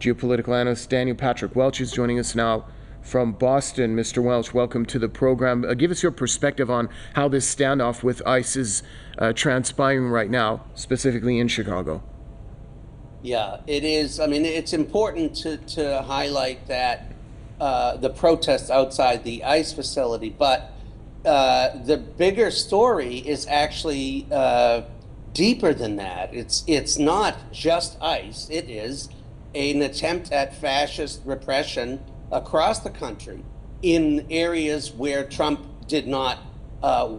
Geopolitical analyst Patrick Welch is joining us now from Boston. Mr. Welch, welcome to the program. Give us your perspective on how this standoff with ICE is transpiring right now, specifically in Chicago. Yeah, it is. I mean, it's important to highlight that the protests outside the ICE facility, but the bigger story is actually deeper than that. It's not just ICE. It is an attempt at fascist repression across the country in areas where Trump did not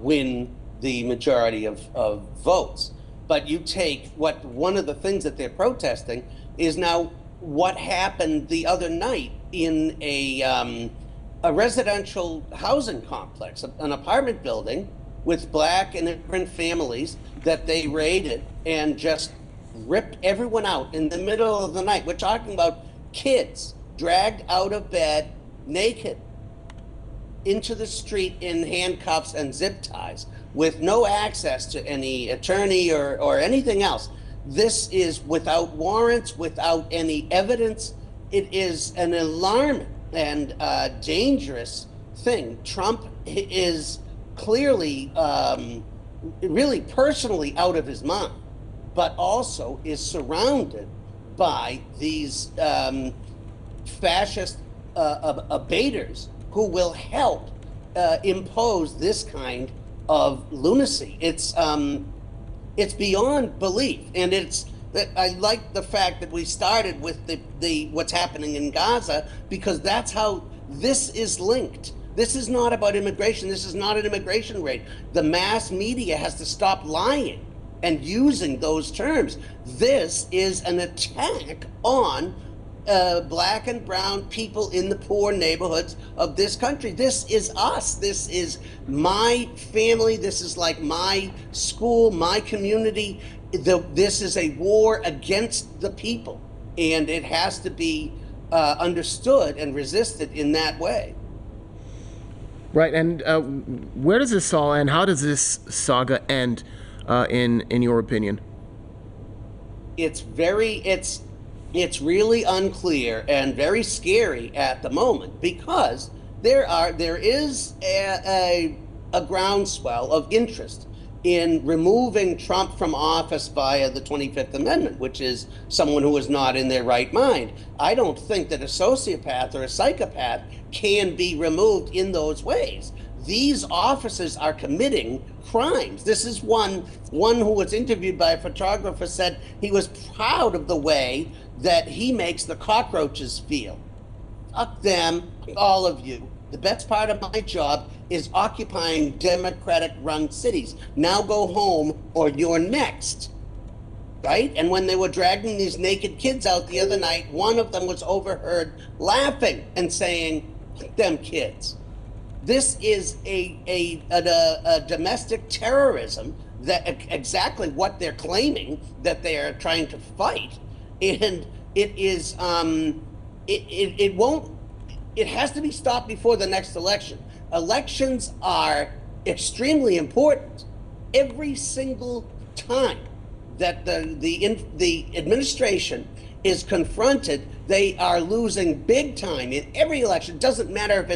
win the majority of votes. But you take one of the things that they're protesting is now what happened the other night in a residential housing complex, an apartment building with Black and immigrant families that they raided and just ripped everyone out in the middle of the night. We're talking about kids dragged out of bed naked into the street in handcuffs and zip ties with no access to any attorney or anything else. This is without warrants, without any evidence. It is an alarming and dangerous thing. Trump is clearly really personally out of his mind, but also is surrounded by these fascist abaters who will help impose this kind of lunacy. It's beyond belief, and I like the fact that we started with the what's happening in Gaza, because that's how this is linked. This is not about immigration. This is not an immigration raid. The mass media has to stop lying and using those terms. This is an attack on Black and brown people in the poor neighborhoods of this country. This is us. This is my family. This is like my school, my community. This is a war against the people, and it has to be understood and resisted in that way. Right, and where does this all end? How does this saga end, in your opinion? It's really unclear and very scary at the moment, because there is a groundswell of interest in removing Trump from office via the 25th Amendment, which is someone who is not in their right mind. I don't think that a sociopath or a psychopath can be removed in those ways. These officers are committing crimes. This is one who was interviewed by a photographer, said he was proud of the way that he makes the cockroaches feel. Fuck them, all of you. The best part of my job is occupying Democratic-run cities. Now go home or you're next, right? And when they were dragging these naked kids out the other night, one of them was overheard laughing and saying, "Them kids." This is a domestic terrorism, that exactly what they're claiming that they are trying to fight, and it is it has to be stopped before the next election. Elections are extremely important. Every single time that the administration is confronted, they are losing big time in every election. It doesn't matter if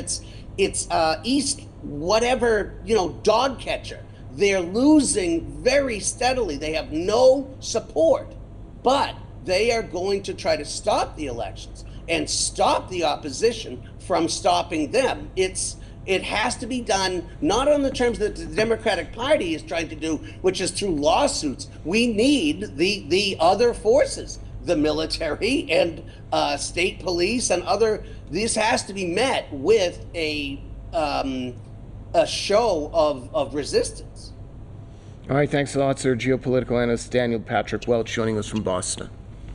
it's East whatever, dog catcher. They're losing very steadily. They have no support, but they are going to try to stop the elections and stop the opposition from stopping them. It has to be done not on the terms that the Democratic Party is trying to do, which is through lawsuits. We need the other forces, the military and state police and other. This has to be met with a show of resistance. All right, thanks a lot, sir. Geopolitical analyst Patrick Welch joining us from Boston.